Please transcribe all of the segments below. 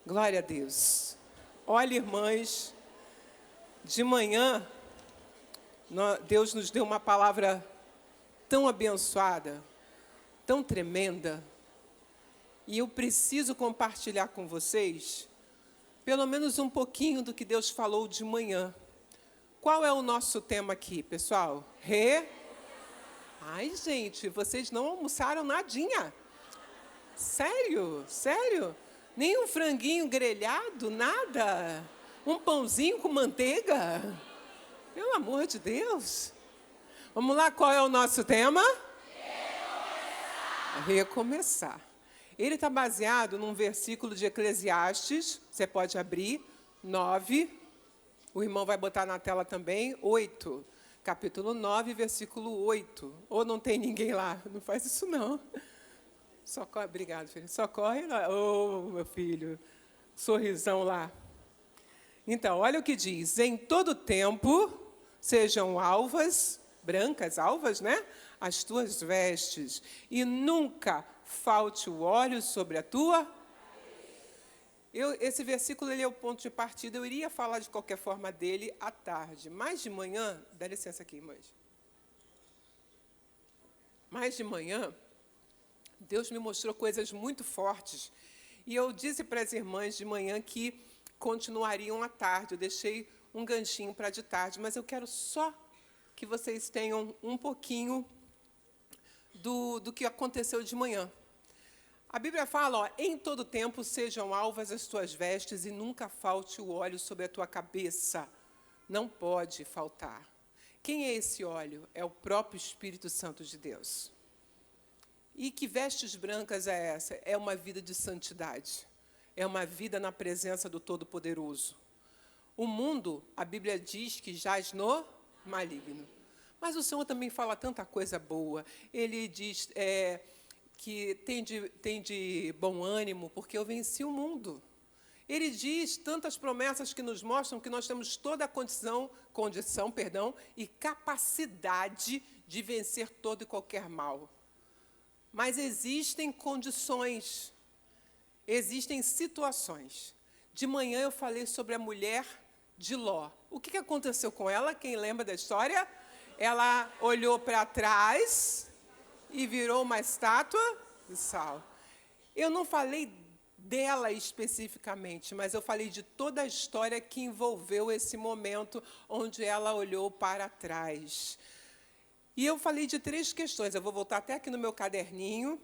Glória a Deus. Olha, irmãs, de manhã, Deus nos deu uma palavra tão abençoada, tão tremenda, e eu preciso compartilhar com vocês, pelo menos um pouquinho do que Deus falou de manhã. Qual é o nosso tema aqui, pessoal? Ai, gente, vocês não almoçaram nadinha. Sério? Sério? Nem um franguinho grelhado, nada? Um pãozinho com manteiga? Pelo amor de Deus. Vamos lá, qual é o nosso tema? Recomeçar. Ele está baseado num versículo de Eclesiastes, você pode abrir, 9, o irmão vai botar na tela também, 8. Capítulo 9, versículo 8. Ou não tem ninguém lá? Não faz isso, não. Socorre, obrigado, filho. Socorre lá. Oh, meu filho. Sorrisão lá. Então, olha o que diz. Em todo tempo, sejam alvas, brancas, alvas, né? As tuas vestes. E nunca falte o óleo sobre a tua. Esse versículo ele é o ponto de partida. Eu iria falar de qualquer forma dele à tarde. Mas de manhã, dá licença aqui, irmãs. Mas de manhã, Deus me mostrou coisas muito fortes. E eu disse para as irmãs de manhã que continuariam à tarde. Eu deixei um ganchinho para de tarde, mas eu quero só que vocês tenham um pouquinho do que aconteceu de manhã. A Bíblia fala, ó, em todo tempo sejam alvas as tuas vestes e nunca falte o óleo sobre a tua cabeça. Não pode faltar. Quem é esse óleo? É o próprio Espírito Santo de Deus. E que vestes brancas é essa? É uma vida de santidade. É uma vida na presença do Todo-Poderoso. O mundo, a Bíblia diz que jaz no maligno. Mas o Senhor também fala tanta coisa boa. Ele diz que tem de bom ânimo, porque eu venci o mundo. Ele diz tantas promessas que nos mostram que nós temos toda a condição e capacidade de vencer todo e qualquer mal. Mas existem condições, existem situações. De manhã eu falei sobre a mulher de Ló. O que aconteceu com ela? Quem lembra da história? Ela olhou para trás e virou uma estátua de sal. Eu não falei dela especificamente, mas eu falei de toda a história que envolveu esse momento onde ela olhou para trás. E eu falei de 3 questões. Eu vou voltar até aqui no meu caderninho.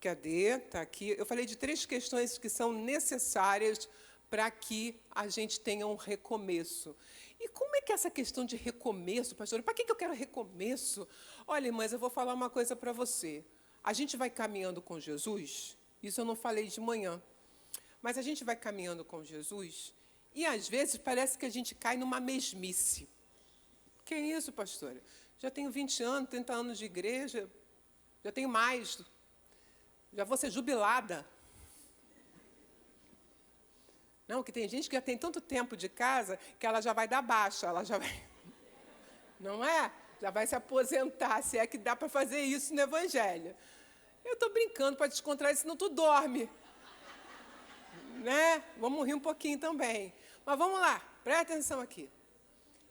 Cadê? Está aqui. Eu falei de 3 questões que são necessárias para que a gente tenha um recomeço. E como é que é essa questão de recomeço, pastor? Para que eu quero recomeço? Olha, irmãs, eu vou falar uma coisa para você. A gente vai caminhando com Jesus, isso eu não falei de manhã, mas a gente vai caminhando com Jesus e, às vezes, parece que a gente cai numa mesmice. Que isso, pastora? Já tenho 20 anos, 30 anos de igreja, já tenho mais, já vou ser jubilada. Não, que tem gente que já tem tanto tempo de casa que ela já vai dar baixa, ela já vai... Não é? Já vai se aposentar, se é que dá para fazer isso no Evangelho. Eu estou brincando para descontrair, senão tu dorme. Né? Vamos rir um pouquinho também. Mas vamos lá, presta atenção aqui.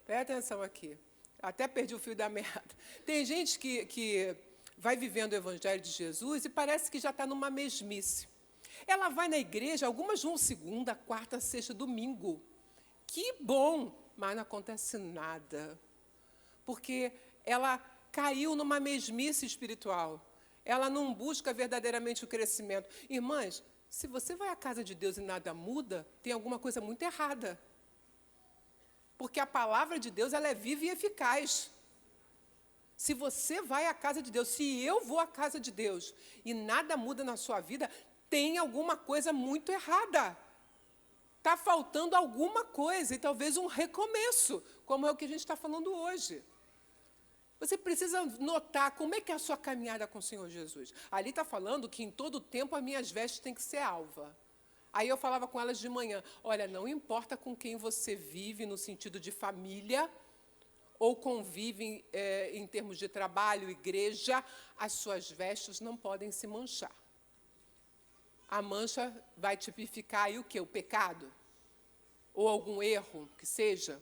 Presta atenção aqui. Até perdi o fio da meada. Tem gente que vai vivendo o Evangelho de Jesus e parece que já está numa mesmice. Ela vai na igreja, algumas vão segunda, quarta, sexta, domingo. Que bom, mas não acontece nada. Porque ela caiu numa mesmice espiritual. Ela não busca verdadeiramente o crescimento. Irmãs, se você vai à casa de Deus e nada muda, tem alguma coisa muito errada. Porque a palavra de Deus ela é viva e eficaz. Se você vai à casa de Deus, se eu vou à casa de Deus e nada muda na sua vida, tem alguma coisa muito errada. Está faltando alguma coisa e talvez um recomeço, como é o que a gente está falando hoje. Você precisa notar como é que é a sua caminhada com o Senhor Jesus. Ali está falando que em todo tempo as minhas vestes têm que ser alva. Aí eu falava com elas de manhã, olha, não importa com quem você vive no sentido de família, ou convive em termos de trabalho, igreja, as suas vestes não podem se manchar. a mancha vai tipificar aí o quê? O pecado? Ou algum erro que seja?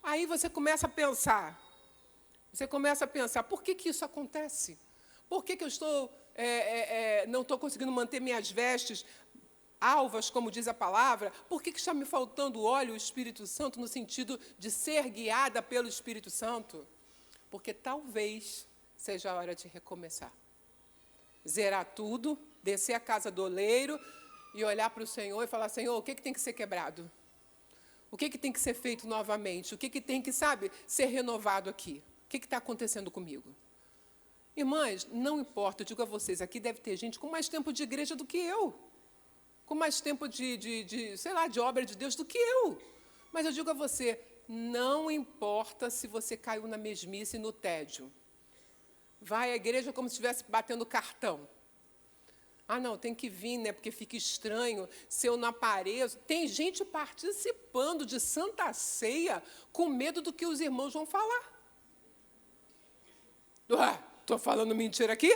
Aí você começa a pensar, por que isso acontece? Por que eu não estou conseguindo manter minhas vestes alvas, como diz a palavra? Por que está me faltando óleo, o Espírito Santo, no sentido de ser guiada pelo Espírito Santo? Porque talvez seja a hora de recomeçar. Zerar tudo, descer a casa do oleiro e olhar para o Senhor e falar, Senhor, o que tem que ser quebrado? O que tem que ser feito novamente? O que tem que, ser renovado aqui? O que está acontecendo comigo? Irmãs, não importa, eu digo a vocês, aqui deve ter gente com mais tempo de igreja do que eu. Com mais tempo de obra de Deus do que eu. Mas eu digo a você, não importa se você caiu na mesmice e no tédio. Vai à igreja como se estivesse batendo cartão. Ah, não, tem que vir, né? Porque fica estranho se eu não apareço. Tem gente participando de Santa Ceia com medo do que os irmãos vão falar. Estou falando mentira aqui?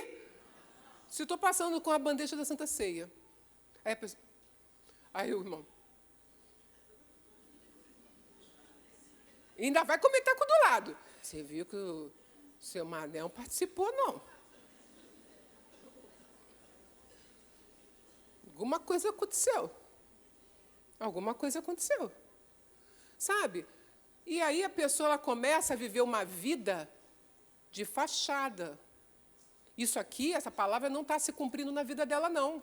Se estou passando com a bandeja da Santa Ceia. Aí o irmão. Ainda vai comentar com o do lado. Você viu que o seu Manel participou, não? Alguma coisa aconteceu. Sabe? E aí a pessoa ela começa a viver uma vida de fachada. Isso aqui, essa palavra, não está se cumprindo na vida dela, não.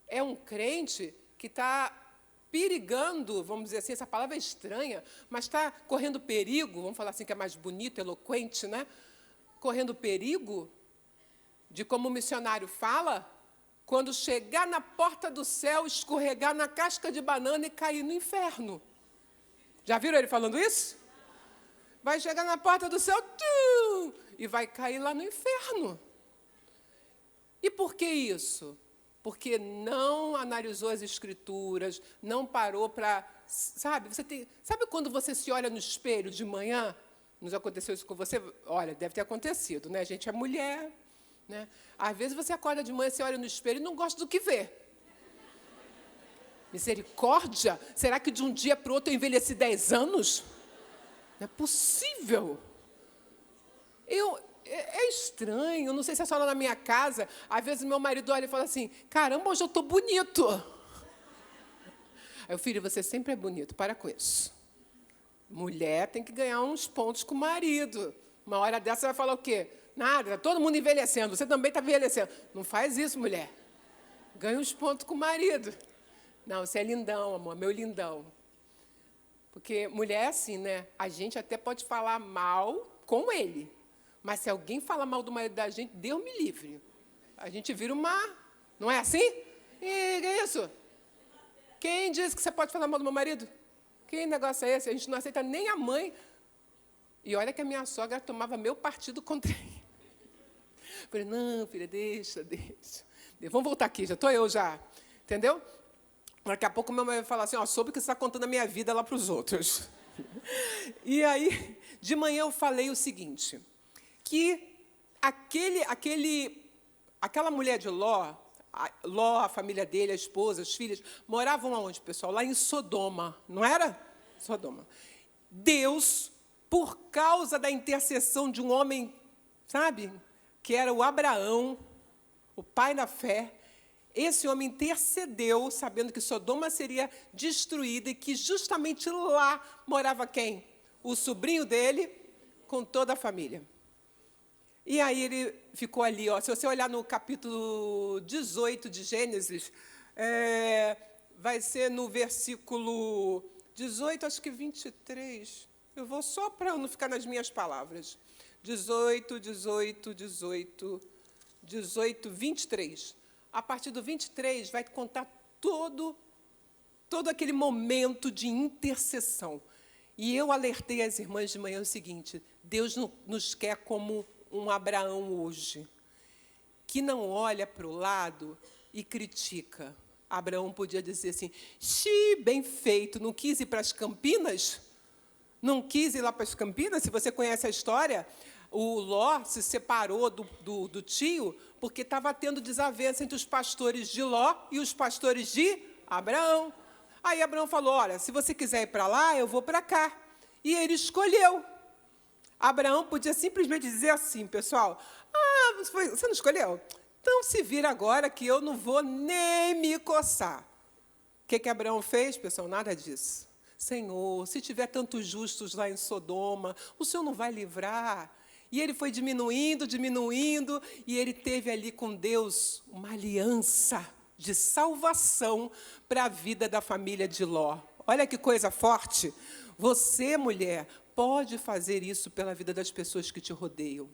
É um crente que está perigando, vamos dizer assim, essa palavra é estranha, mas está correndo perigo, vamos falar assim que é mais bonito, eloquente, né? Correndo perigo de, como o missionário fala, quando chegar na porta do céu, escorregar na casca de banana e cair no inferno. Já viram ele falando isso? Vai chegar na porta do céu e vai cair lá no inferno. E por que isso? Porque não analisou as Escrituras, não parou para... Sabe quando você se olha no espelho de manhã? Nos aconteceu isso com você? Olha, deve ter acontecido, né? A gente é mulher... né? Às vezes você acorda de manhã, você olha no espelho e não gosta do que vê. Misericórdia! Será que de um dia para o outro eu envelheci 10 anos? Não é possível. É estranho, não sei se é só lá na minha casa. Às vezes meu marido olha e fala assim, caramba, hoje eu estou bonito. Aí eu, filho, você sempre é bonito, para com isso. Mulher tem que ganhar uns pontos com o marido. Uma hora dessa você vai falar o quê? Nada, está todo mundo envelhecendo, você também está envelhecendo. Não faz isso, mulher. Ganha uns pontos com o marido. Não, você é lindão, amor, meu lindão. Porque mulher é assim, né? A gente até pode falar mal com ele. Mas se alguém fala mal do marido da gente, Deus me livre. A gente vira uma... Não é assim? E que é isso? Quem disse que você pode falar mal do meu marido? Que negócio é esse? A gente não aceita nem a mãe. E olha que a minha sogra tomava meu partido contra ele. Falei, não, filha, deixa. Vamos voltar aqui, já estou eu já. Entendeu? Daqui a pouco meu mãe vai falar assim, soube que você está contando a minha vida lá para os outros. E aí, de manhã eu falei o seguinte, que aquela mulher de Ló, a família dele, a esposa, as filhas, moravam aonde, pessoal? Lá em Sodoma, não era? Sodoma. Deus, por causa da intercessão de um homem, que era o Abraão, o pai da fé, esse homem intercedeu, sabendo que Sodoma seria destruída e que justamente lá morava quem? O sobrinho dele, com toda a família. E aí ele ficou ali. Se você olhar no capítulo 18 de Gênesis, vai ser no versículo 18, acho que 23. Eu vou só para não ficar nas minhas palavras. 18, 23. A partir do 23, vai contar todo aquele momento de intercessão. E eu alertei as irmãs de manhã o seguinte, Deus nos quer como um Abraão hoje, que não olha para o lado e critica. Abraão podia dizer assim, bem feito, não quis ir para as Campinas? Não quis ir lá para as Campinas? Se você conhece a história, O Ló se separou do tio porque estava tendo desavença entre os pastores de Ló e os pastores de Abraão. Aí Abraão falou, olha, se você quiser ir para lá, eu vou para cá. E ele escolheu. Abraão podia simplesmente dizer assim, pessoal, você não escolheu? Então se vira agora que eu não vou nem me coçar. O que Abraão fez, pessoal? Nada disso. Senhor, se tiver tantos justos lá em Sodoma, o Senhor não vai livrar. E ele foi diminuindo, e ele teve ali com Deus uma aliança de salvação para a vida da família de Ló. Olha que coisa forte. Você, mulher, pode fazer isso pela vida das pessoas que te rodeiam.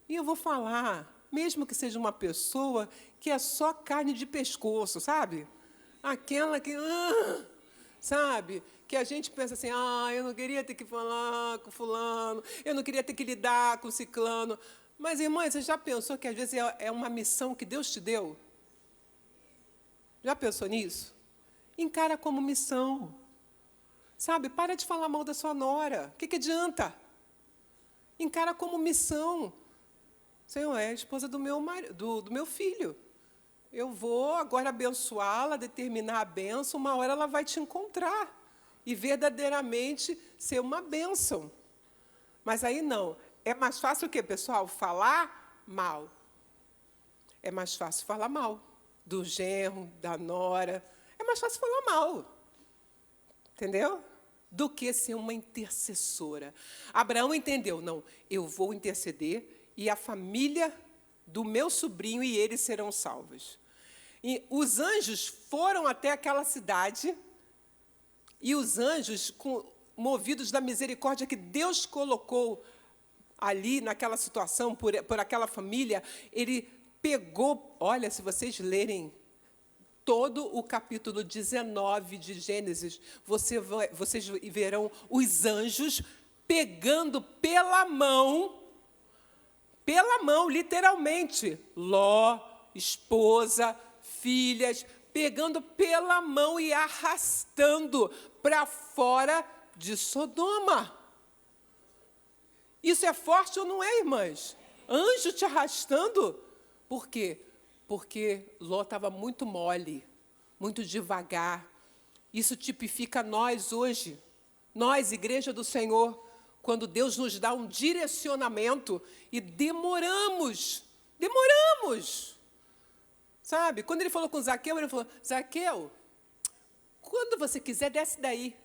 E eu vou falar, mesmo que seja uma pessoa que é só carne de pescoço, sabe? Aquela que, sabe? Que a gente pensa assim, eu não queria ter que falar com fulano, eu não queria ter que lidar com ciclano. Mas, irmã, você já pensou que às vezes é uma missão que Deus te deu? Já pensou nisso? Encara como missão. Sabe, para de falar mal da sua nora. O que adianta? Encara como missão. Senhor, é a esposa do meu filho. Eu vou agora abençoá-la, determinar a bênção, uma hora ela vai te encontrar. E verdadeiramente ser uma bênção. Mas aí não. É mais fácil o quê, pessoal? Falar mal. É mais fácil falar mal do genro, da nora. É mais fácil falar mal. Entendeu? Do que ser uma intercessora. Abraão entendeu, não, eu vou interceder e a família do meu sobrinho e eles serão salvos. E os anjos foram até aquela cidade e os anjos, movidos da misericórdia que Deus colocou ali naquela situação, por aquela família, ele pegou, olha, se vocês lerem todo o capítulo 19 de Gênesis, vocês verão os anjos pegando pela mão, literalmente, Ló, esposa, filhas, pegando pela mão e arrastando para fora de Sodoma. Isso é forte ou não é, irmãs? Anjo te arrastando? Por quê? Porque Ló estava muito mole, muito devagar. Isso tipifica nós hoje, nós, Igreja do Senhor, quando Deus nos dá um direcionamento e demoramos. Sabe? Quando ele falou com Zaqueu, ele falou, Zaqueu, quando você quiser, desce daí.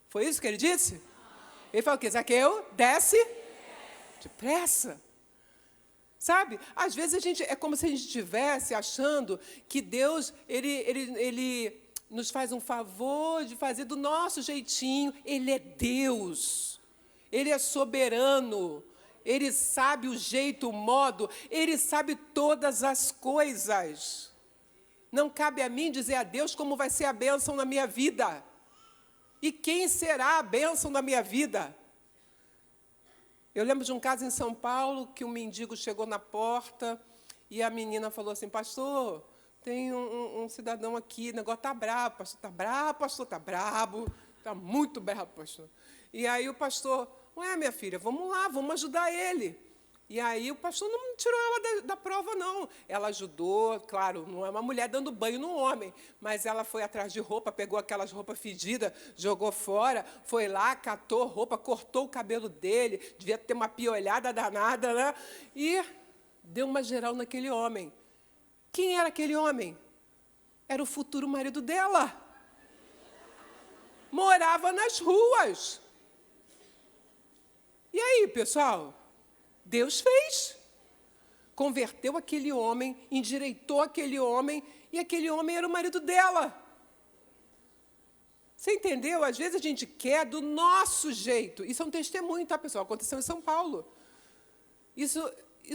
Foi isso que ele disse? Ele falou o quê? Zaqueu, desce depressa. Sabe? Às vezes é como se a gente estivesse achando que Deus ele nos faz um favor de fazer do nosso jeitinho. Ele é Deus. Ele é soberano. Ele sabe o jeito, o modo. Ele sabe todas as coisas. Não cabe a mim dizer a Deus como vai ser a bênção na minha vida. E quem será a bênção na minha vida? Eu lembro de um caso em São Paulo, que um mendigo chegou na porta e a menina falou assim, pastor, tem um cidadão aqui, o negócio está bravo, pastor, está bravo, pastor, está bravo, está muito bravo, pastor. E aí o pastor, ué, minha filha, vamos lá, vamos ajudar ele. E aí o pastor não tirou ela da prova, não. Ela ajudou, claro, não é uma mulher dando banho num homem, mas ela foi atrás de roupa, pegou aquelas roupas fedidas, jogou fora, foi lá, catou roupa, cortou o cabelo dele, devia ter uma piolhada danada, né? E deu uma geral naquele homem. Quem era aquele homem? Era o futuro marido dela. Morava nas ruas. E aí, pessoal? Deus fez. Converteu aquele homem, endireitou aquele homem, e aquele homem era o marido dela. Você entendeu? Às vezes a gente quer do nosso jeito. Isso é um testemunho, tá, pessoal? Aconteceu em São Paulo. Isso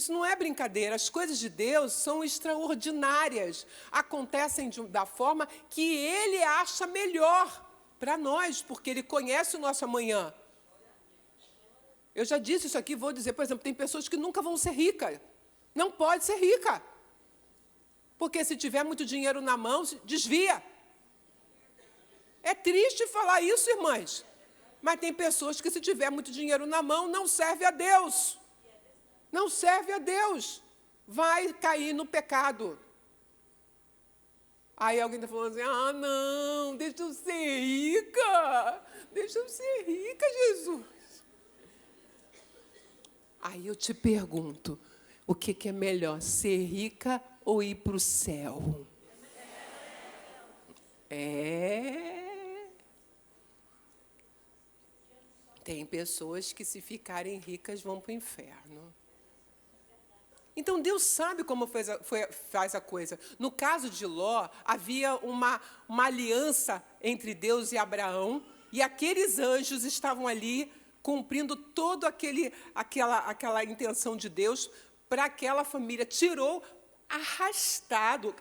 não é brincadeira. As coisas de Deus são extraordinárias. Acontecem da forma que Ele acha melhor para nós, porque Ele conhece o nosso amanhã. Eu já disse isso aqui, vou dizer, por exemplo, tem pessoas que nunca vão ser ricas. Não pode ser rica. Porque se tiver muito dinheiro na mão, desvia. É triste falar isso, irmãs. Mas tem pessoas que se tiver muito dinheiro na mão, não serve a Deus. não serve a Deus, vai cair no pecado. Aí alguém está falando assim, não, deixa eu ser rica, Jesus. Aí eu te pergunto, o que é melhor, ser rica ou ir para o céu? Tem pessoas que, se ficarem ricas, vão para o inferno. Então, Deus sabe como faz a coisa. No caso de Ló, havia uma aliança entre Deus e Abraão, e aqueles anjos estavam ali cumprindo toda aquela intenção de Deus para aquela família. Tirou arrastado,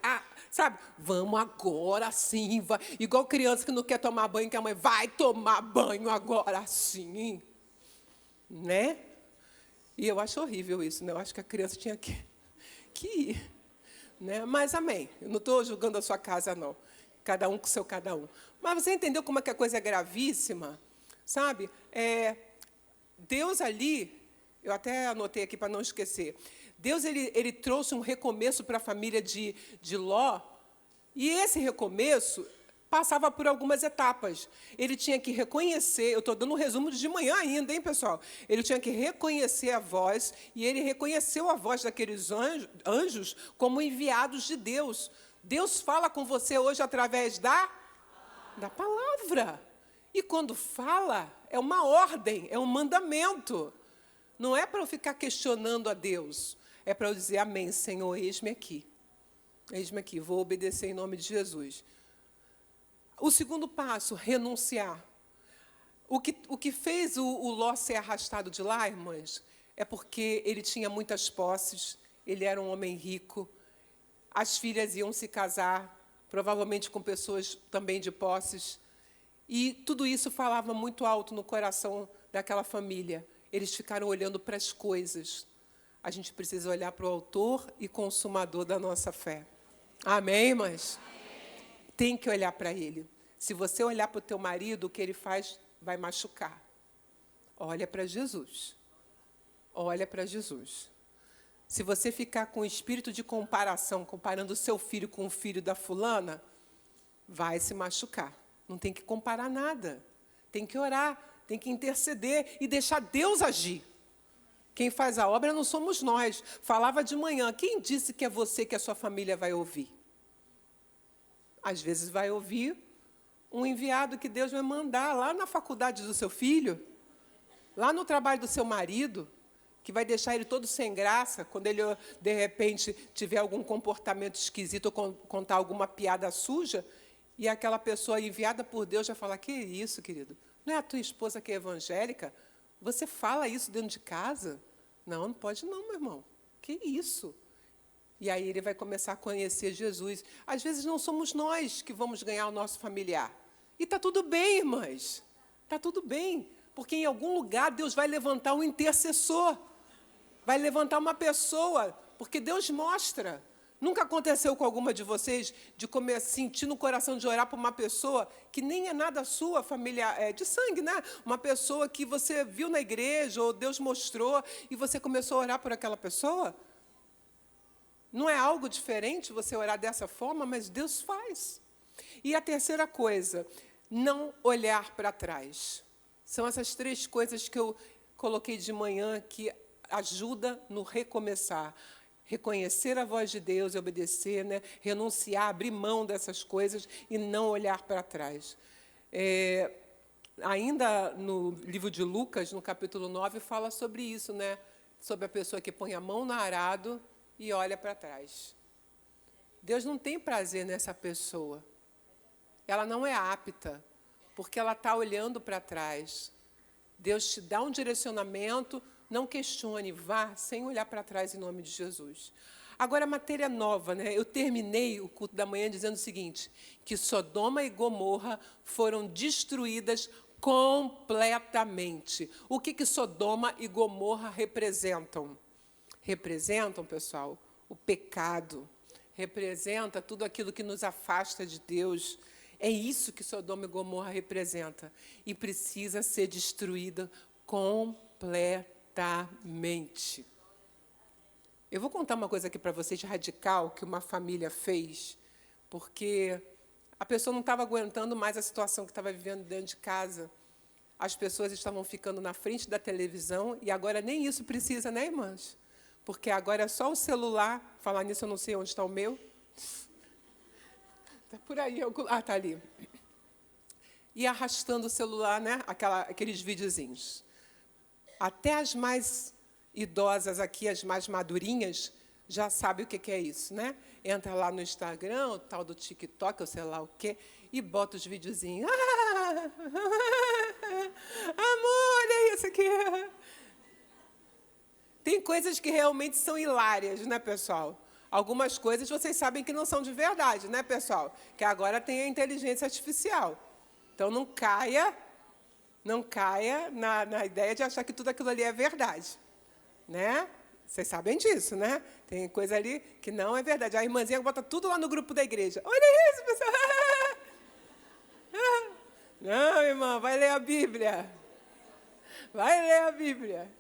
sabe? Vamos agora sim, vai. Igual criança que não quer tomar banho, que a mãe vai tomar banho agora sim, né? E eu acho horrível isso, né? Eu acho que a criança tinha que ir, né? Mas amém. Eu não estou julgando a sua casa, não. Cada um com seu cada um. Mas você entendeu como é que a coisa é gravíssima? Sabe? Deus ali, eu até anotei aqui para não esquecer. Deus ele trouxe um recomeço para a família de Ló, e esse recomeço passava por algumas etapas. Ele tinha que reconhecer, eu estou dando um resumo de manhã ainda, hein, pessoal? Ele tinha que reconhecer a voz, e ele reconheceu a voz daqueles anjos como enviados de Deus. Deus fala com você hoje através da palavra. E quando fala, é uma ordem, é um mandamento. Não é para eu ficar questionando a Deus, é para eu dizer, amém, Senhor, eis-me aqui. Eis-me aqui, vou obedecer em nome de Jesus. O segundo passo, renunciar. O que fez o Ló ser arrastado de lá, irmãs, é porque ele tinha muitas posses, ele era um homem rico, as filhas iam se casar, provavelmente com pessoas também de posses, e tudo isso falava muito alto no coração daquela família. Eles ficaram olhando para as coisas. A gente precisa olhar para o autor e consumador da nossa fé. Amém, irmãs? Tem que olhar para ele. Se você olhar para o teu marido, o que ele faz vai machucar. Olha para Jesus. Olha para Jesus. Se você ficar com o espírito de comparação, comparando o seu filho com o filho da fulana, vai se machucar. Não tem que comparar nada. Tem que orar, tem que interceder e deixar Deus agir. Quem faz a obra não somos nós. Falava de manhã, quem disse que é você que a sua família vai ouvir? Às vezes vai ouvir um enviado que Deus vai mandar lá na faculdade do seu filho, lá no trabalho do seu marido, que vai deixar ele todo sem graça, quando ele, de repente, tiver algum comportamento esquisito ou contar alguma piada suja, e aquela pessoa enviada por Deus vai falar, que isso, querido? Não é a tua esposa que é evangélica? Você fala isso dentro de casa? Não, não pode não, meu irmão. Que isso? E aí ele vai começar a conhecer Jesus. Às vezes não somos nós que vamos ganhar o nosso familiar. E está tudo bem, irmãs. Está tudo bem. Porque em algum lugar Deus vai levantar um intercessor. Vai levantar uma pessoa. Porque Deus mostra. Nunca aconteceu com alguma de vocês de sentir no coração de orar por uma pessoa que nem é nada sua, família de sangue, né? Uma pessoa que você viu na igreja ou Deus mostrou e você começou a orar por aquela pessoa? Não é algo diferente você orar dessa forma, mas Deus faz. E a terceira coisa, não olhar para trás. São essas três coisas que eu coloquei de manhã que ajuda no recomeçar. Reconhecer a voz de Deus e obedecer, né? Renunciar, abrir mão dessas coisas e não olhar para trás. Ainda no livro de Lucas, no capítulo 9, fala sobre isso, né? Sobre a pessoa que põe a mão no arado e olha para trás. Deus não tem prazer nessa pessoa. Ela não é apta, porque ela está olhando para trás. Deus te dá um direcionamento, não questione, vá sem olhar para trás em nome de Jesus. Agora, a matéria nova, né? Eu terminei o culto da manhã dizendo o seguinte, que Sodoma e Gomorra foram destruídas completamente. O que Sodoma e Gomorra representam? Representam, pessoal, o pecado. Representa tudo aquilo que nos afasta de Deus. É isso que Sodoma e Gomorra representa. E precisa ser destruída completamente. Eu vou contar uma coisa aqui para vocês, radical, que uma família fez, porque a pessoa não estava aguentando mais a situação que estava vivendo dentro de casa. As pessoas estavam ficando na frente da televisão, e agora nem isso precisa, né, irmãs? Porque agora é só o celular. Falar nisso, eu não sei onde está o meu. Está por aí. Está ali. E arrastando o celular, né? Aqueles videozinhos. Até as mais idosas aqui, as mais madurinhas, já sabem o que é isso, né? Entra lá no Instagram, o tal do TikTok, ou sei lá o quê, e bota os videozinhos. Amor, olha isso aqui. Tem coisas que realmente são hilárias, né, pessoal? Algumas coisas vocês sabem que não são de verdade, né, pessoal? Que agora tem a inteligência artificial. Então, não caia na ideia de achar que tudo aquilo ali é verdade. Né? Vocês sabem disso, né? Tem coisa ali que não é verdade. A irmãzinha bota tudo lá no grupo da igreja. Olha isso, pessoal. Não, irmã, vai ler a Bíblia. Vai ler a Bíblia.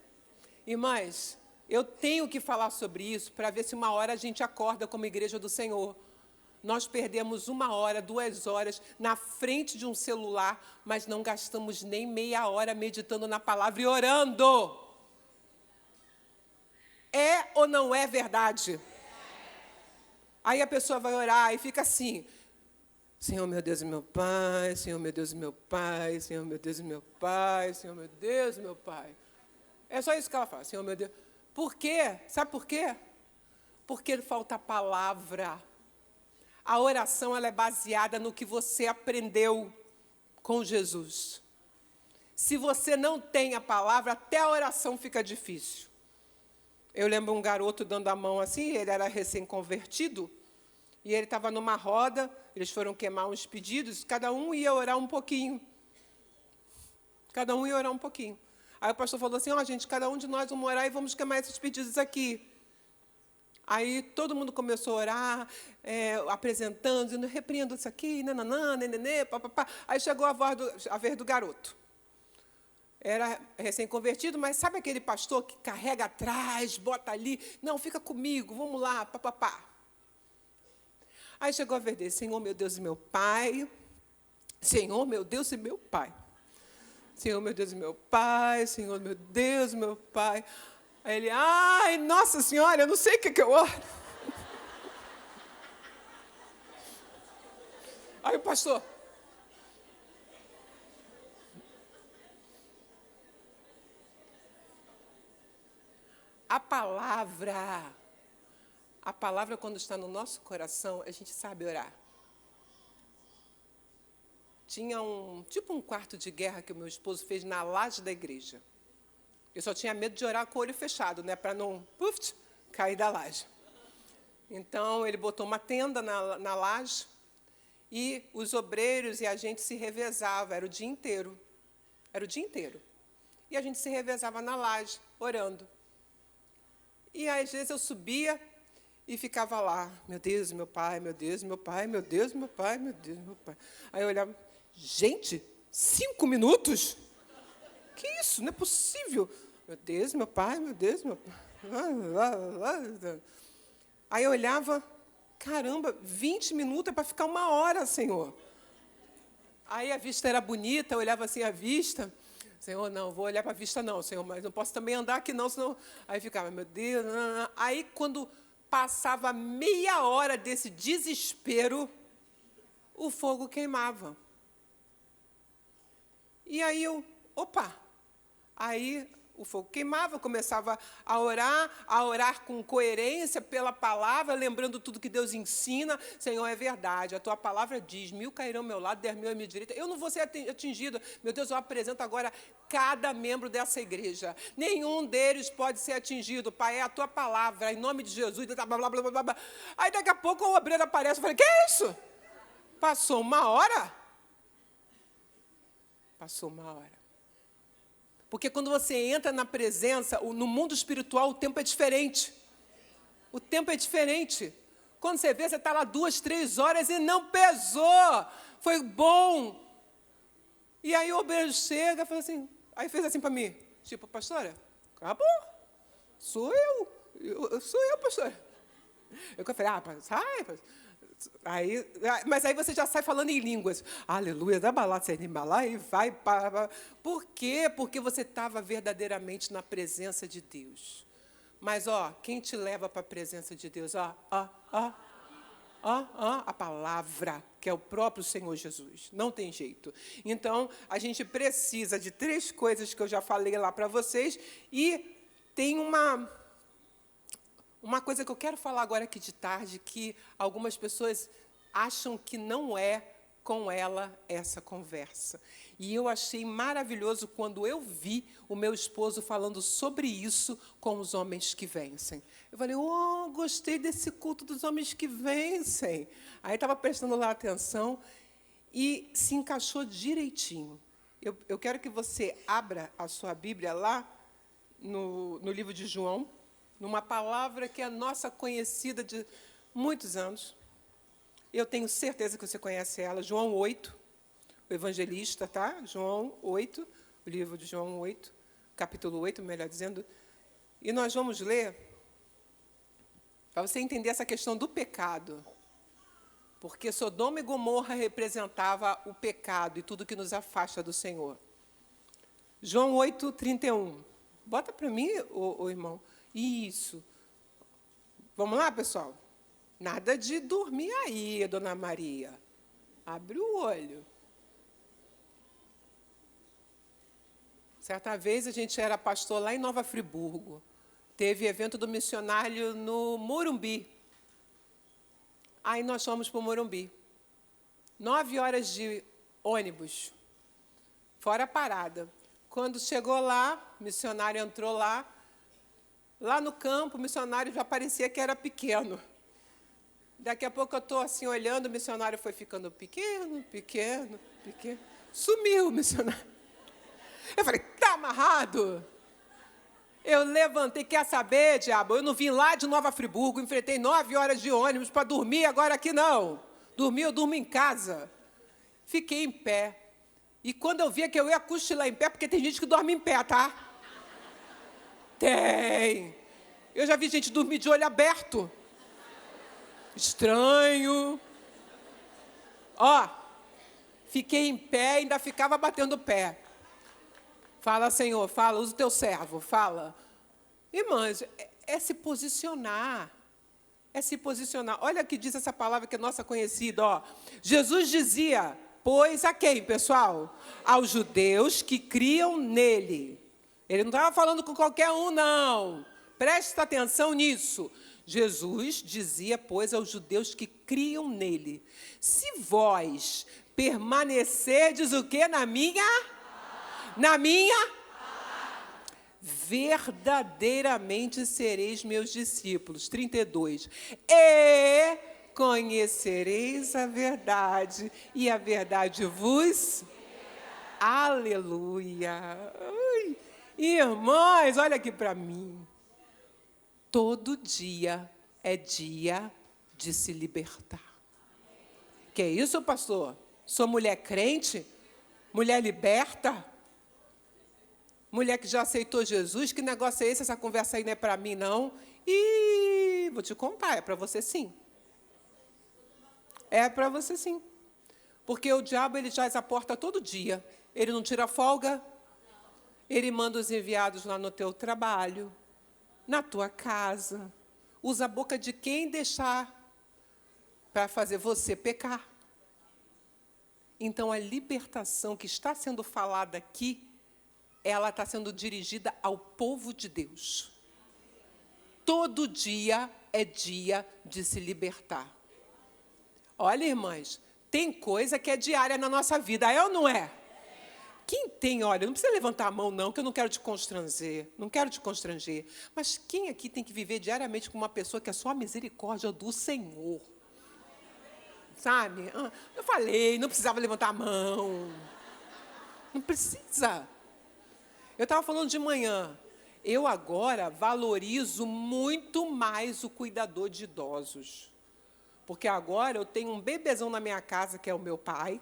Irmãs, eu tenho que falar sobre isso para ver se uma hora a gente acorda como igreja do Senhor. Nós perdemos 1 hora, 2 horas na frente de um celular, mas não gastamos nem meia hora meditando na palavra e orando. É ou não é verdade? Aí a pessoa vai orar e fica assim: Senhor, meu Deus e meu Pai, Senhor, meu Deus e meu Pai, Senhor, meu Deus e meu Pai, Senhor, meu Deus e meu Pai. É só isso que ela fala, Senhor, meu Deus. Por quê? Sabe por quê? Porque falta palavra. A oração ela é baseada no que você aprendeu com Jesus. Se você não tem a palavra, até a oração fica difícil. Eu lembro um garoto dando a mão assim, ele era recém-convertido, e ele estava numa roda, eles foram queimar uns pedidos, cada um ia orar um pouquinho. Cada um ia orar um pouquinho. Aí o pastor falou assim, gente, cada um de nós vamos orar e vamos queimar esses pedidos aqui. Aí todo mundo começou a orar, apresentando, dizendo, repreendo isso aqui, nananã, nenenê, papapá. Aí chegou a vez do garoto. Era recém-convertido, mas sabe aquele pastor que carrega atrás, bota ali, não, fica comigo, vamos lá, papapá. Aí chegou a vez dele, Senhor, meu Deus e meu Pai, Senhor, meu Deus e meu Pai. Senhor, meu Deus e meu Pai, Senhor, meu Deus e meu Pai. Aí ele, ai, Nossa Senhora, eu não sei o que eu oro. Aí o pastor, a palavra quando está no nosso coração, a gente sabe orar. Tinha um quarto de guerra que o meu esposo fez na laje da igreja. Eu só tinha medo de orar com o olho fechado, né, para não cair da laje. Então, ele botou uma tenda na laje e os obreiros e a gente se revezava, era o dia inteiro. Era o dia inteiro. E a gente se revezava na laje, orando. E, às vezes, eu subia e ficava lá. Meu Deus, meu Pai, meu Deus, meu Pai, meu Deus, meu Pai, meu Deus, meu Pai. Aí eu olhava, gente, 5 minutos? Que isso? Não é possível. Meu Deus, meu Pai, meu Deus, meu Pai. Aí eu olhava, caramba, 20 minutos é para ficar 1 hora, Senhor. Aí a vista era bonita, eu olhava assim a vista. Senhor, não, vou olhar para a vista não, Senhor, mas não posso também andar aqui não, senão... Aí ficava, meu Deus... Aí, quando passava meia hora desse desespero, o fogo queimava. E aí aí o fogo queimava, eu começava a orar com coerência pela palavra, lembrando tudo que Deus ensina. Senhor, é verdade, a tua palavra diz, 1000 cairão ao meu lado, 10.000 à minha direita. Eu não vou ser atingido. Meu Deus, eu apresento agora cada membro dessa igreja. Nenhum deles pode ser atingido, Pai, é a tua palavra, em nome de Jesus. Blá, blá, blá, blá, blá. Aí, daqui a pouco, o obreiro aparece, eu falei, que é isso? Passou 1 hora? Passou 1 hora. Porque quando você entra na presença, no mundo espiritual, o tempo é diferente. O tempo é diferente. Quando você vê, você está lá 2, 3 horas e não pesou. Foi bom. E aí o obreiro chega e fala assim, aí fez assim para mim, tipo, pastora, acabou. Sou eu. Sou eu, pastor. Eu falei, sai. Mas aí você já sai falando em línguas. Aleluia, da balada, você embalar e vai. Por quê? Porque você estava verdadeiramente na presença de Deus. Mas, quem te leva para a presença de Deus? A palavra, que é o próprio Senhor Jesus. Não tem jeito. Então, a gente precisa de 3 coisas que eu já falei lá para vocês. E tem uma coisa que eu quero falar agora aqui de tarde, que algumas pessoas acham que não é com ela essa conversa. E eu achei maravilhoso quando eu vi o meu esposo falando sobre isso com os homens que vencem. Eu falei, gostei desse culto dos homens que vencem. Aí estava prestando lá atenção e se encaixou direitinho. Eu quero que você abra a sua Bíblia lá no livro de João, numa palavra que é nossa conhecida de muitos anos. Eu tenho certeza que você conhece ela, João 8, o evangelista, tá? João 8, o livro de João 8, capítulo 8, melhor dizendo. E nós vamos ler, para você entender essa questão do pecado. Porque Sodoma e Gomorra representava o pecado e tudo que nos afasta do Senhor. João 8, 31. Bota para mim, ô irmão. Isso. Vamos lá, pessoal? Nada de dormir aí, dona Maria. Abre o olho. Certa vez a gente era pastor lá em Nova Friburgo. Teve evento do missionário no Morumbi. Aí nós fomos para o Morumbi. 9 horas de ônibus, fora a parada. Quando chegou lá, o missionário entrou lá no campo, o missionário já parecia que era pequeno. Daqui a pouco eu estou assim olhando, o missionário foi ficando pequeno. Sumiu o missionário. Eu falei, está amarrado? Eu levantei, quer saber, diabo? Eu não vim lá de Nova Friburgo, enfrentei 9 horas de ônibus para dormir, agora aqui não. Eu durmo em casa. Fiquei em pé. E quando eu via que eu ia cochilar em pé, porque tem gente que dorme em pé, tá? Tem. Eu já vi gente dormir de olho aberto. Estranho. Fiquei em pé e ainda ficava batendo pé. Fala, Senhor, fala, usa o teu servo, fala. Irmãs, é se posicionar. É se posicionar. Olha o que diz essa palavra que é nossa conhecida. Jesus dizia, pois a quem, pessoal? Aos judeus que criam nele. Ele não estava falando com qualquer um, não. Presta atenção nisso. Jesus dizia, pois, aos judeus que criam nele. Se vós permanecerdes o quê? Na minha? Verdadeiramente sereis meus discípulos. 32. E conhecereis a verdade, e a verdade vos... Aleluia. Ai. Irmãs, olha aqui para mim. Todo dia é dia de se libertar. Que isso, pastor? Sou mulher crente? Mulher liberta? Mulher que já aceitou Jesus? Que negócio é esse? Essa conversa aí não é para mim, não? E vou te contar, é para você sim. É para você sim. Porque o diabo, ele jaz a porta todo dia. Ele não tira folga. Ele manda os enviados lá no teu trabalho, na tua casa. Usa a boca de quem deixar para fazer você pecar. Então, a libertação que está sendo falada aqui, ela está sendo dirigida ao povo de Deus. Todo dia é dia de se libertar. Olha, irmãs, tem coisa que é diária na nossa vida, é ou não é? Quem tem, olha, não precisa levantar a mão, não, que eu não quero te constranger. Não quero te constranger. Mas quem aqui tem que viver diariamente com uma pessoa que é só a misericórdia do Senhor? Sabe? Eu falei, não precisava levantar a mão. Não precisa. Eu estava falando de manhã. Eu agora valorizo muito mais o cuidador de idosos. Porque agora eu tenho um bebezão na minha casa, que é o meu pai,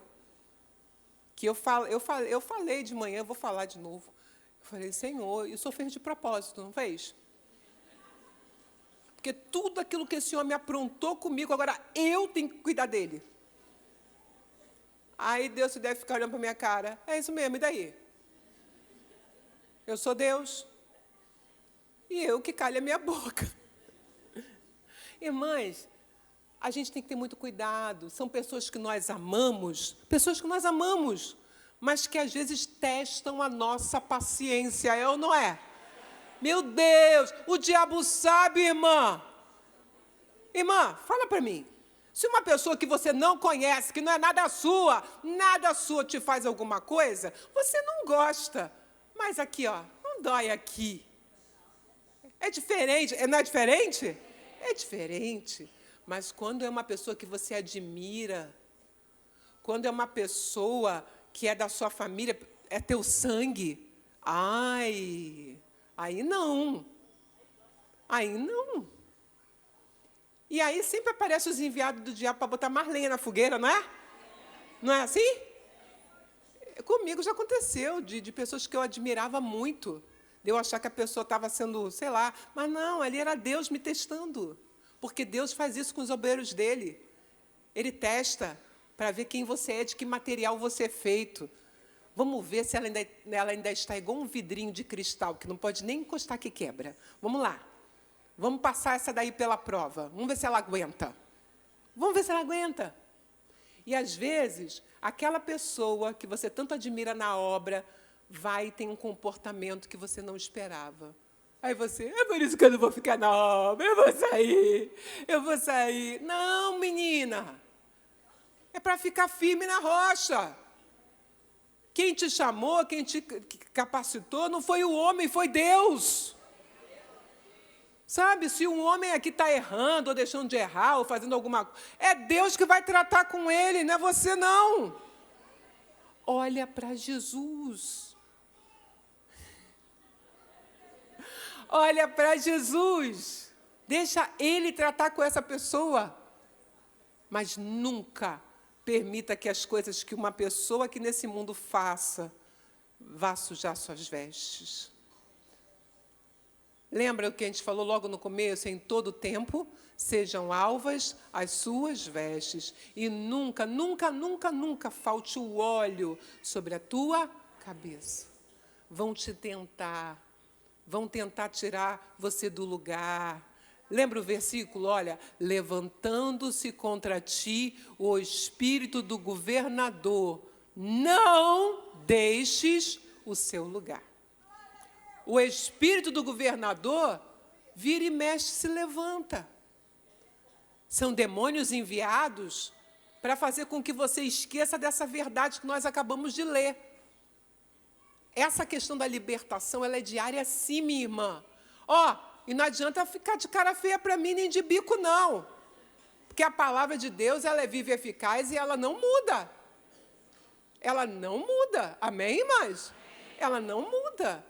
que eu falei de manhã, eu vou falar de novo. Eu falei, Senhor, isso eu fiz de propósito, não fez? Porque tudo aquilo que esse homem aprontou comigo, agora eu tenho que cuidar dele. Aí Deus deve ficar olhando para minha cara. É isso mesmo, e daí? Eu sou Deus. E eu que calho a minha boca. Irmãs, a gente tem que ter muito cuidado. São pessoas que nós amamos, mas que às vezes testam a nossa paciência, é ou não é? Meu Deus, o diabo sabe, irmã. Irmã, fala para mim. Se uma pessoa que você não conhece, que não é nada sua te faz alguma coisa, você não gosta. Mas aqui, ó, não dói aqui. É diferente, não é diferente? É diferente. Mas quando é uma pessoa que você admira, quando é uma pessoa que é da sua família, é teu sangue, aí não. Aí não. E aí sempre aparecem os enviados do diabo para botar mais lenha na fogueira, não é? Não é assim? Comigo já aconteceu, de pessoas que eu admirava muito. De eu achar que a pessoa estava sendo, sei lá, mas não, ali era Deus me testando. Porque Deus faz isso com os obreiros dele. Ele testa para ver quem você é, de que material você é feito. Vamos ver se ela ainda está igual um vidrinho de cristal, que não pode nem encostar que quebra. Vamos lá. Vamos passar essa daí pela prova. Vamos ver se ela aguenta. Vamos ver se ela aguenta. E, às vezes, aquela pessoa que você tanto admira na obra vai e tem um comportamento que você não esperava. Aí você, é por isso que eu não vou ficar na obra, eu vou sair. Não, menina. É para ficar firme na rocha. Quem te chamou, quem te capacitou, não foi o homem, foi Deus. Sabe, se um homem aqui está errando, ou deixando de errar, ou fazendo alguma coisa, é Deus que vai tratar com ele, não é você, não. Olha para Jesus. Olha para Jesus. Deixa Ele tratar com essa pessoa. Mas nunca permita que as coisas que uma pessoa aqui nesse mundo faça vá sujar suas vestes. Lembra o que a gente falou logo no começo? Em todo tempo, sejam alvas as suas vestes. E nunca, nunca, nunca, nunca falte o óleo sobre a tua cabeça. Vão tentar tirar você do lugar. Lembra o versículo? Olha, levantando-se contra ti o espírito do governador, não deixes o seu lugar. O espírito do governador vira e mexe, se levanta. São demônios enviados para fazer com que você esqueça dessa verdade que nós acabamos de ler. Essa questão da libertação, ela é diária sim, minha irmã. E não adianta ficar de cara feia para mim, nem de bico, não. Porque a palavra de Deus, ela é viva e eficaz e ela não muda. Ela não muda. Amém, irmãs? Ela não muda.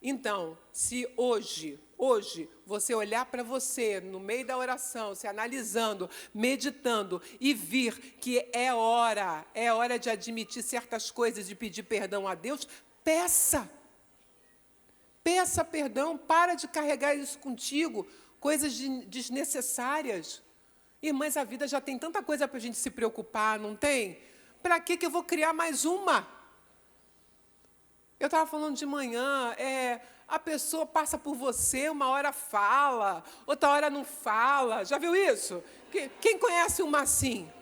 Então, se hoje, você olhar para você, no meio da oração, se analisando, meditando, e vir que é hora de admitir certas coisas, de pedir perdão a Deus, peça. Peça perdão, para de carregar isso contigo, coisas desnecessárias. Irmãs, a vida já tem tanta coisa para a gente se preocupar, não tem? Para que eu vou criar mais uma? Eu estava falando de manhã, a pessoa passa por você, uma hora fala, outra hora não fala. Já viu isso? Quem conhece uma assim?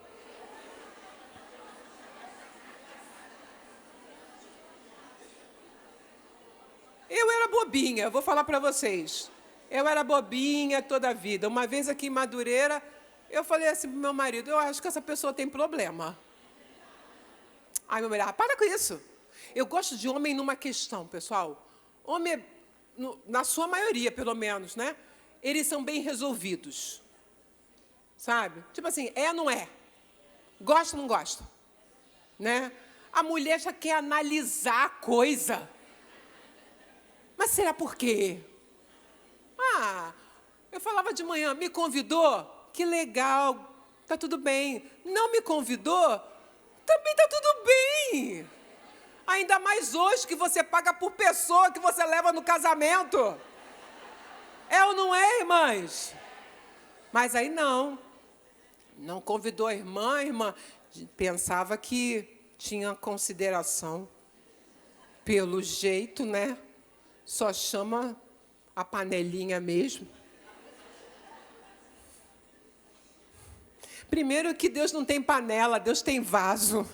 Eu era bobinha, vou falar para vocês. Eu era bobinha toda a vida. Uma vez aqui em Madureira, eu falei assim para o meu marido, eu acho que essa pessoa tem problema. Aí meu marido, para com isso. Eu gosto de homem numa questão, pessoal. Homem, na sua maioria, pelo menos, né? Eles são bem resolvidos. Sabe? Tipo assim, ou não é? Gosta ou não gosta? Né? A mulher já quer analisar a coisa. Mas será por quê? Eu falava de manhã, me convidou? Que legal, tá tudo bem. Não me convidou? Também tá tudo bem. Ainda mais hoje que você paga por pessoa que você leva no casamento. É ou não é, irmãs? Mas aí não convidou a irmã pensava que tinha consideração. Pelo jeito, né? Só chama a panelinha mesmo. Primeiro que Deus não tem panela, Deus tem vaso.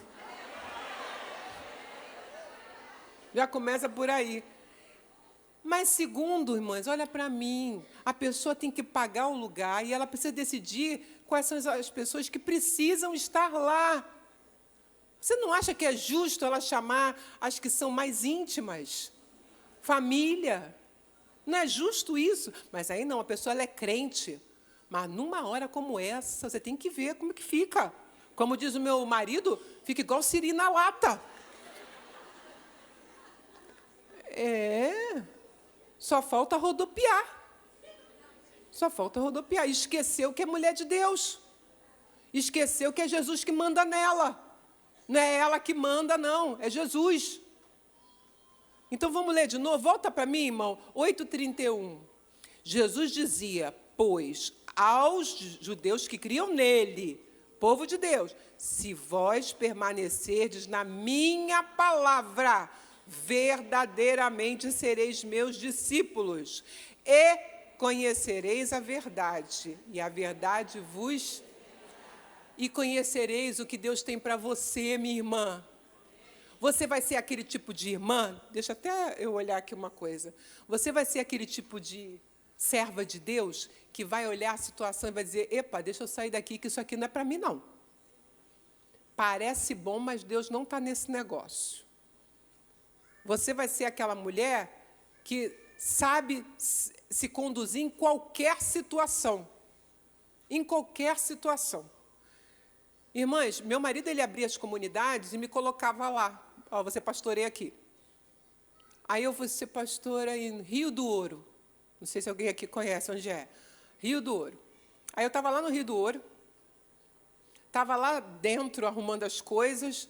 Já começa por aí. Mas segundo, irmãs, olha para mim, a pessoa tem que pagar o lugar e ela precisa decidir quais são as pessoas que precisam estar lá. Você não acha que é justo ela chamar as que são mais íntimas? Família. Não é justo isso? Mas aí não, a pessoa ela é crente. Mas numa hora como essa, você tem que ver como que fica. Como diz o meu marido, fica igual siri na lata. Só falta rodopiar. Só falta rodopiar. Esqueceu que é mulher de Deus. Esqueceu que é Jesus que manda nela. Não é ela que manda, não. É Jesus. Então, vamos ler de novo? Volta para mim, irmão. 8:31. Jesus dizia, pois, aos judeus que criam nele, povo de Deus, se vós permanecerdes na minha palavra, verdadeiramente sereis meus discípulos, e conhecereis a verdade, e a verdade vos... E conhecereis o que Deus tem para você, minha irmã. Você vai ser aquele tipo de irmã, deixa até eu olhar aqui uma coisa. Você vai ser aquele tipo de serva de Deus que vai olhar a situação e vai dizer, epa, deixa eu sair daqui, que isso aqui não é para mim, não. Parece bom, mas Deus não está nesse negócio. Você vai ser aquela mulher que sabe se conduzir em qualquer situação. Em qualquer situação. Irmãs, meu marido ele abria as comunidades e me colocava lá. Ó, você pastoreia aqui. Aí eu vou ser pastora em Rio do Ouro. Não sei se alguém aqui conhece onde é. Rio do Ouro. Aí eu estava lá no Rio do Ouro. Estava lá dentro arrumando as coisas.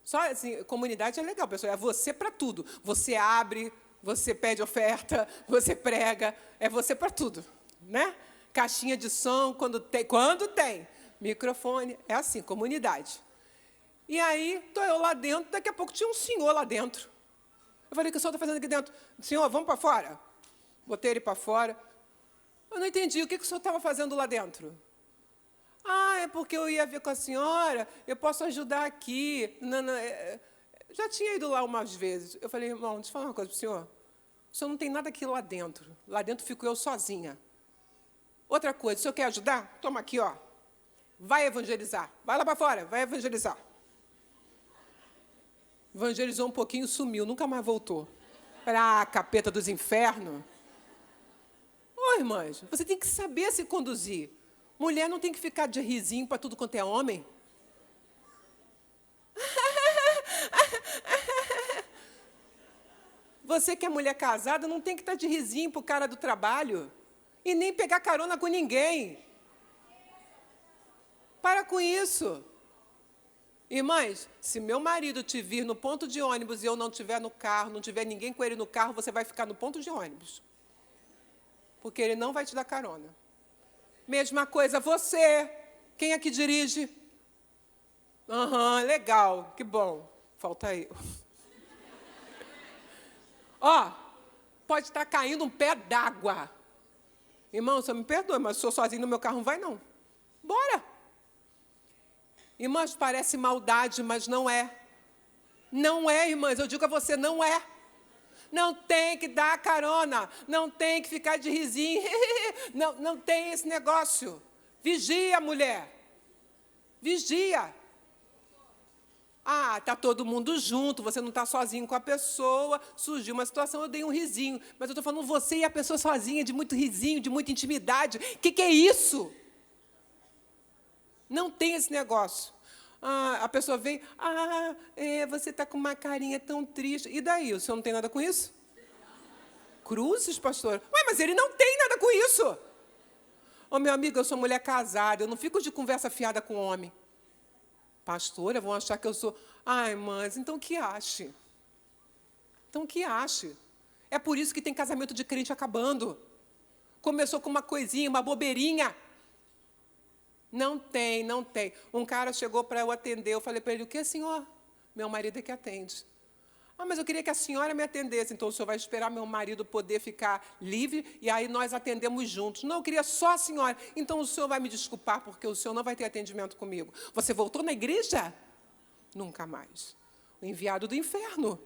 Só assim, comunidade é legal, pessoal. É você para tudo. Você abre, você pede oferta, você prega. É você para tudo, né? Caixinha de som, quando tem. Microfone, é assim, comunidade. E aí, estou eu lá dentro, daqui a pouco tinha um senhor lá dentro. Eu falei, o que o senhor está fazendo aqui dentro? Senhor, vamos para fora? Botei ele para fora. Eu não entendi, o que o senhor estava fazendo lá dentro? Ah, é porque eu ia ver com a senhora, eu posso ajudar aqui. Não, já tinha ido lá umas vezes. Eu falei, irmão, deixa eu falar uma coisa para o senhor. O senhor não tem nada aqui lá dentro. Lá dentro fico eu sozinha. Outra coisa, o senhor quer ajudar? Toma aqui, ó. Vai evangelizar. Vai lá para fora, vai evangelizar. Evangelizou um pouquinho, sumiu, nunca mais voltou. Ah, capeta dos infernos. Ô, irmãs, você tem que saber se conduzir. Mulher não tem que ficar de risinho para tudo quanto é homem. Você que é mulher casada não tem que estar de risinho para o cara do trabalho. E nem pegar carona com ninguém. Para com isso. Irmãs, se meu marido te vir no ponto de ônibus e eu não estiver no carro, não tiver ninguém com ele no carro, você vai ficar no ponto de ônibus. Porque ele não vai te dar carona. Mesma coisa, você. Quem é que dirige? Legal, que bom. Falta eu. Ó, pode estar caindo um pé d'água. Irmão, você me perdoa, mas se eu sou sozinho no meu carro, não vai não. Bora. Irmãs, parece maldade, mas não é. Não é, irmãs, eu digo a você, não é. Não tem que dar carona, não tem que ficar de risinho. Não tem esse negócio. Vigia, mulher. Vigia. Ah, está todo mundo junto, você não está sozinho com a pessoa, surgiu uma situação, eu dei um risinho. Mas eu estou falando você e a pessoa sozinha, de muito risinho, de muita intimidade. O que é isso? Não tem esse negócio. Ah, a pessoa vem, você está com uma carinha tão triste. E daí, o senhor não tem nada com isso? Cruzes, pastor? Ué, mas ele não tem nada com isso. Ô, meu amigo, eu sou mulher casada, eu não fico de conversa fiada com homem. Pastora, vão achar que eu sou... Ai, mães, então que ache. Então que ache. É por isso que tem casamento de crente acabando. Começou com uma coisinha, uma bobeirinha. Não tem. Um cara chegou para eu atender, eu falei para ele, o que, senhor? Meu marido é que atende. Mas eu queria que a senhora me atendesse, então o senhor vai esperar meu marido poder ficar livre e aí nós atendemos juntos. Não, eu queria só a senhora. Então o senhor vai me desculpar porque o senhor não vai ter atendimento comigo. Você voltou na igreja? Nunca mais. O enviado do inferno.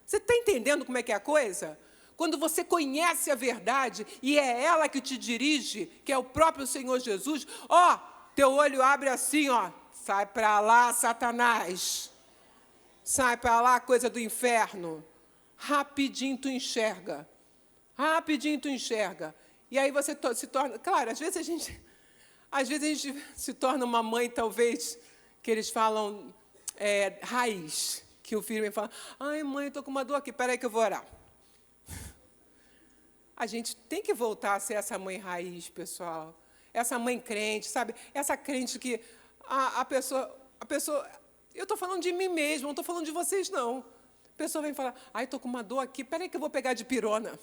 Você está entendendo como é que é a coisa? Quando você conhece a verdade e é ela que te dirige, que é o próprio Senhor Jesus, teu olho abre assim, sai para lá, Satanás. Sai para lá, coisa do inferno. Rapidinho tu enxerga. E aí você se torna... Claro, às vezes a gente se torna uma mãe, talvez, que eles falam raiz. Que o filho me fala, ai, mãe, estou com uma dor aqui, peraí que eu vou orar. A gente tem que voltar a ser essa mãe raiz, pessoal. Essa mãe crente, sabe? Essa crente que a pessoa... Eu estou falando de mim mesmo, não estou falando de vocês, não. A pessoa vem falar, ai, estou com uma dor aqui, peraí que eu vou pegar de pirona.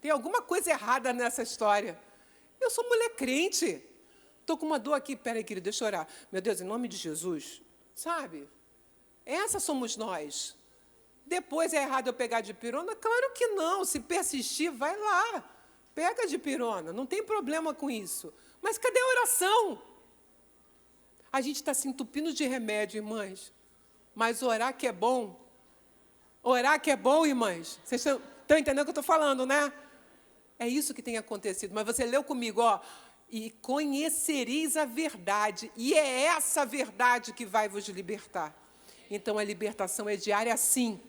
Tem alguma coisa errada nessa história. Eu sou mulher crente. Estou com uma dor aqui, peraí, querido, deixa eu orar. Meu Deus, em nome de Jesus, sabe? Essa somos nós. Depois é errado eu pegar de pirona? Claro que não. Se persistir, vai lá. Pega de pirona, não tem problema com isso. Mas cadê a oração? A gente está se entupindo de remédio, irmãs. Mas orar que é bom. Orar que é bom, irmãs. Vocês estão entendendo o que eu estou falando, né? É isso que tem acontecido. Mas você leu comigo, e conhecereis a verdade. E é essa verdade que vai vos libertar. Então, a libertação é diária, sim.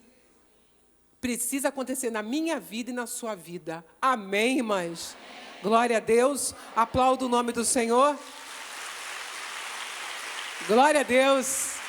Precisa acontecer na minha vida e na sua vida. Amém, irmãs? Amém. Glória a Deus. Aplaudo o nome do Senhor. Glória a Deus.